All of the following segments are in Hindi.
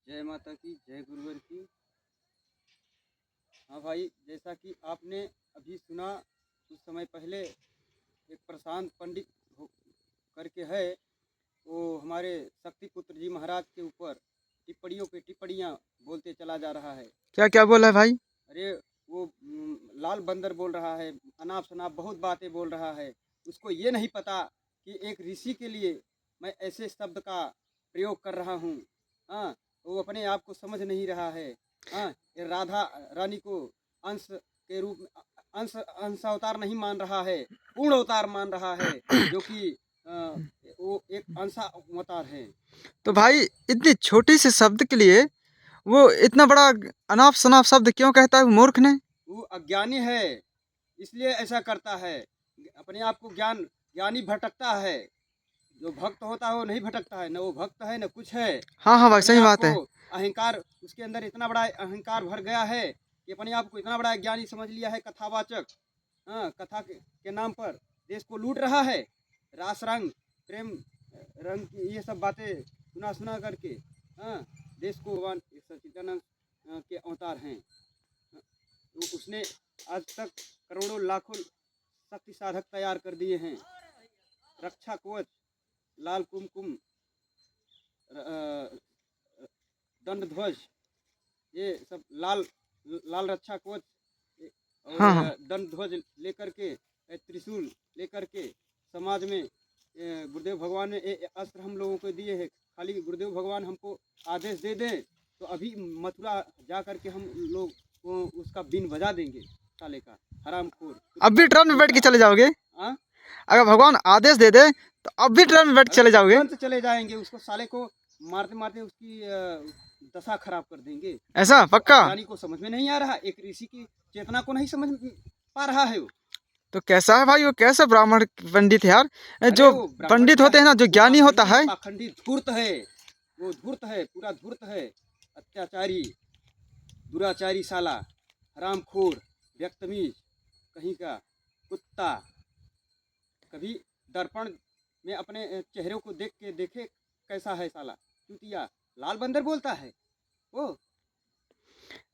जय माता की, जय गुरुवर की। हाँ भाई, जैसा कि आपने अभी सुना, कुछ समय पहले एक प्रशांत पंडित करके है, वो हमारे शक्ति पुत्र जी महाराज के ऊपर टिप्पणियों पे टिप्पणियाँ बोलते चला जा रहा है। क्या क्या बोला है भाई? अरे वो लाल बंदर बोल रहा है, अनाप शनाप बहुत बातें बोल रहा है। उसको ये नहीं पता कि एक ऋषि के लिए मैं ऐसे शब्द का प्रयोग कर रहा हूँ। हाँ, वो अपने आप को समझ नहीं रहा है। हाँ, ये राधा रानी को अंश के रूप में अंश अवतार नहीं मान रहा है, पूर्ण अवतार मान रहा है, जो कि वो एक अंश अवतार है। तो भाई इतनी छोटी सी शब्द के लिए वो इतना बड़ा अनाप शनाप शब्द क्यों कहता है वो मूर्ख ने? वो अज्ञानी है, इसलिए ऐसा करता है। अपने आप को ज्ञानी भटकता है। जो भक्त होता है वो नहीं भटकता है, न वो भक्त है न कुछ है। हाँ हाँ भाई, अपने सही आप बात को है। अहंकार, उसके अंदर इतना बड़ा अहंकार भर गया है कि अपने आप को इतना बड़ा ज्ञानी समझ लिया है, कथावाचक। हाँ, कथा के नाम पर देश को लूट रहा है। रास रंग प्रेम रंग की ये सब बातें सुना सुना करके, हाँ, देश को भगवान सच्चिदानंद के अवतार हैं। तो उसने आज तक करोड़ों लाखों शक्ति साधक तैयार कर दिए हैं। रक्षा कवच, लाल कुमकुम, दंड ध्वज, ये सब लाल लाल रक्षा कवच और हाँ हाँ। दंड ध्वज लेकर के, त्रिशूल लेकर के समाज में गुरुदेव भगवान ने अस्त्र हम लोगों को दिए हैं। खाली गुरुदेव भगवान हमको आदेश दे दें तो अभी मथुरा जा करके हम लोग उसका बीन बजा देंगे, साले का हरामखोर। अब भी ट्रेन में बैठ के चले जाओगे? हाँ, अगर भगवान आदेश दे दे तो अब भी ट्रेन में बैठ के चले जाओगे? तुरंत चले जाएंगे, उसको साले को मारते मारते उसकी दशा खराब कर देंगे। ऐसा पक्का? ज्ञानी को समझ में नहीं आ रहा, एक ऋषि की चेतना को नहीं समझ पा रहा है वो। तो कैसा है भाई, वो कैसा ब्राह्मण पंडित है यार? अरे जो वो ब्राह्मण पंडित क्या होते है, हैं ना, जो वो ज्ञानी होता है। पाखंडी धूर्त है। वो धूर्त है, पूरा धूर्त है, अत्याचारी, दुराचारी साला, हरामखोर, व्यक्तमीज कहीं का कुत्ता। कभी दर्पण में अपने चेहरे को देख के देखे कैसा है साला, चूतिया। लाल बंदर बोलता है वो,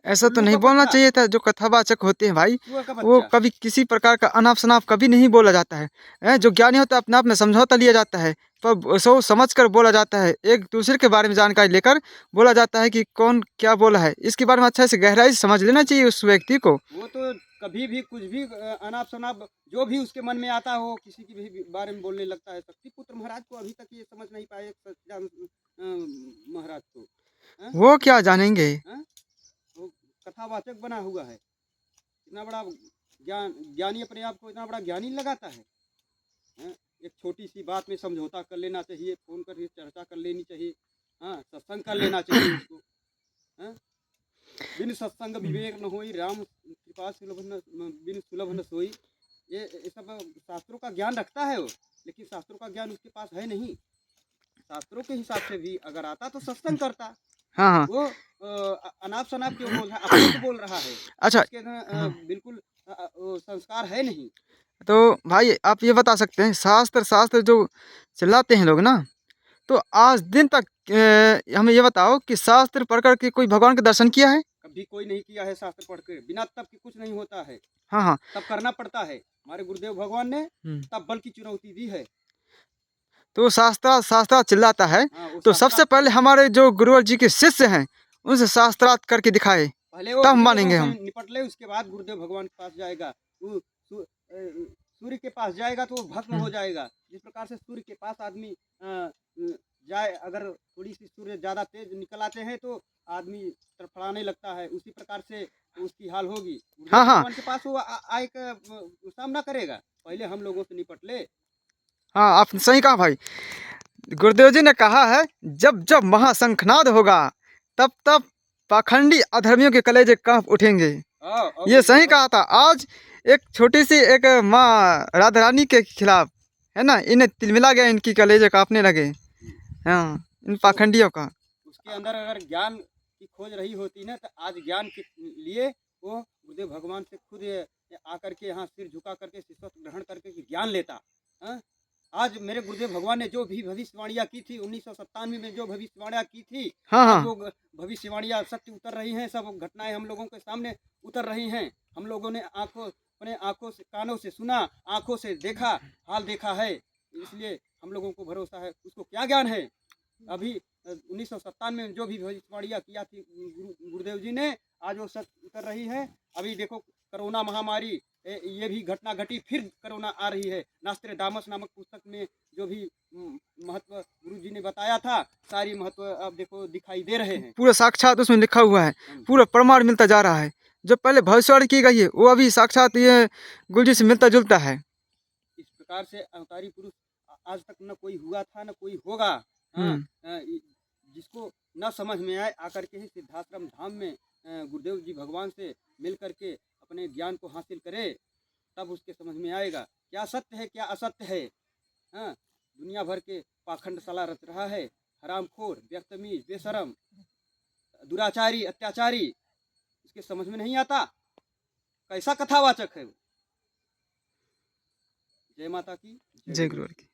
ऐसा तो उल्लू नहीं का बोलना बच्चा, चाहिए था। जो कथावाचक होते हैं भाई, चूहा का वो बच्चा। कभी किसी प्रकार का अनाप शनाप कभी नहीं बोला जाता है। जो ज्ञानी होता है अपने आप में समझौता लिया जाता है, पर सोच समझ कर बोला जाता है। एक दूसरे के बारे में जानकारी लेकर बोला जाता है कि कौन क्या बोला है। इसके बारे में अच्छे से गहराई से समझ लेना चाहिए उस व्यक्ति को। वो तो कभी भी कुछ भी अनाप शनाप जो भी उसके मन में आता हो किसी की भी बारे में बोलने लगता है। शक्ति पुत्र महाराज को अभी तक ये समझ नहीं पाए, सच्चिदानंद महाराज को। हाँ? वो क्या जानेंगे? हाँ? वो कथावाचक बना हुआ है। इतना बड़ा ज्ञानी अपने आप को इतना बड़ा ज्ञानी लगाता है। हाँ? एक छोटी सी बात में समझौता कर लेना चाहिए, फोन करके चर्चा कर लेनी चाहिए। हाँ, सत्संग कर लेना चाहिए उसको। हाँ? बिन सत्संग विवेक न होई, राम कृपा सुलभ न बिन सुलभ न सोई। ये सब शास्त्रों का ज्ञान रखता है वो, लेकिन शास्त्रों का ज्ञान उसके पास है नहीं। शास्त्रों के हिसाब से भी अगर आता तो सत्संग करता। हाँ हाँ। वो अनाप शनाप क्यों बोल रहा है, अपने को बोल रहा है। अच्छा। उसके बिल्कुल वो संस्कार है नहीं। तो भाई आप ये बता सकते हैं, शास्त्र शास्त्र जो चिल्लाते हैं लोग ना, तो आज दिन तक हमें ये बताओ कि शास्त्र पढ़ कर के कोई भगवान के दर्शन किया है? कभी कोई नहीं किया है शास्त्र पढ़ के। बिना तप के कुछ नहीं होता है, हाँ हाँ। तब करना पड़ता है। हमारे गुरुदेव भगवान ने हम्म। तब बल की चुनौती दी है। तो शास्त्रा शास्त्रा चिल्लाता है, हाँ, वो तो सबसे शास्त्रार्थ पहले हमारे जो गुरुवर जी के शिष्य हैं उनसे शास्त्रार्थ करके दिखाए, पहले वो तब इन लोगों मानेंगे से हम। निपट ले, उसके बाद गुरुदेव भगवान के पास जाएगा। वो सूर्य के पास जाएगा तो वो भस्म हो जाएगा। जिस प्रकार से सूर्य के पास आदमी जाए, अगर थोड़ी सी सूर्य ज़्यादा तेज निकल आते हैं तो आदमी तड़फड़ाने लगता है, उसी प्रकार से उसकी हाल होगी। गुरुदेव हाँ हाँ। भगवान के पास वो आए का सामना करेगा। पहले हम लोगों से निपट ले। हाँ, आपने सही कहा भाई। गुरुदेव जी ने कहा है, जब जब महाशंखनाद होगा तब तब पाखंडी अधर्मियों के कलेजे कांप उठेंगे। हाँ, और ये गुरुदेव सही कहा था। आज एक छोटी सी एक माँ राधा रानी के खिलाफ है ना, इन्हें तिलमिला गया, इनकी कलेजे कांपने लगे। हाँ, इन तो पाखंडियों का। उसके अंदर अगर ज्ञान की खोज रही होती ना, तो आज ज्ञान के लिए वो गुरुदेव भगवान से खुद आकर के यहाँ सिर झुका करके शिष्यत्व ग्रहण करके ज्ञान लेता। हाँ? आज मेरे गुरुदेव भगवान ने जो भी भविष्यवाणियाँ की थी 1997 में जो भविष्यवाणियाँ की थी, हाँ आज हाँ वो भविष्यवाणियाँ सत्य उतर रही हैं, सब घटनाएं हम लोगों के सामने उतर रही हैं। हम लोगों ने अपने आंखों से कानों से सुना, आंखों से देखा, हाल देखा है, इसलिए हम लोगों को भरोसा है। उसको क्या ज्ञान है? अभी 1997 में जो भी भविष्यवाणियाँ किया थी गुरुदेव जी ने, आज वो सत्य उतर रही है। अभी देखो कोरोना महामारी, ये भी घटना घटी, फिर कोरोना आ रही है। नास्ट्रेडामस नामक पुस्तक में जो भी महत्व गुरु जी ने बताया था, सारी महत्व अब देखो दिखाई दे रहे हैं। पूरा साक्षात उसमें लिखा हुआ है, हम पूरा प्रमाण मिलता जा रहा है। जो पहले भविष्यवाणी की गई है वो अभी साक्षात ये गुरु जी से मिलता जुलता है। इस प्रकार से अवतारी पुरुष आज तक न कोई हुआ था न कोई होगा। हाँ, जिसको न समझ में आए आकर के ही सिद्धाश्रम धाम में गुरुदेव जी भगवान से मिल करके अपने ज्ञान को हासिल करे, तब उसके समझ में आएगा क्या सत्य है क्या असत्य है। हाँ, दुनिया भर के पाखंड साला रच रहा है, हरामखोर, बेतमीज, बेशरम, दुराचारी, अत्याचारी, इसके समझ में नहीं आता। कैसा कथावाचक है वो। जय माता की, जय गुरु की।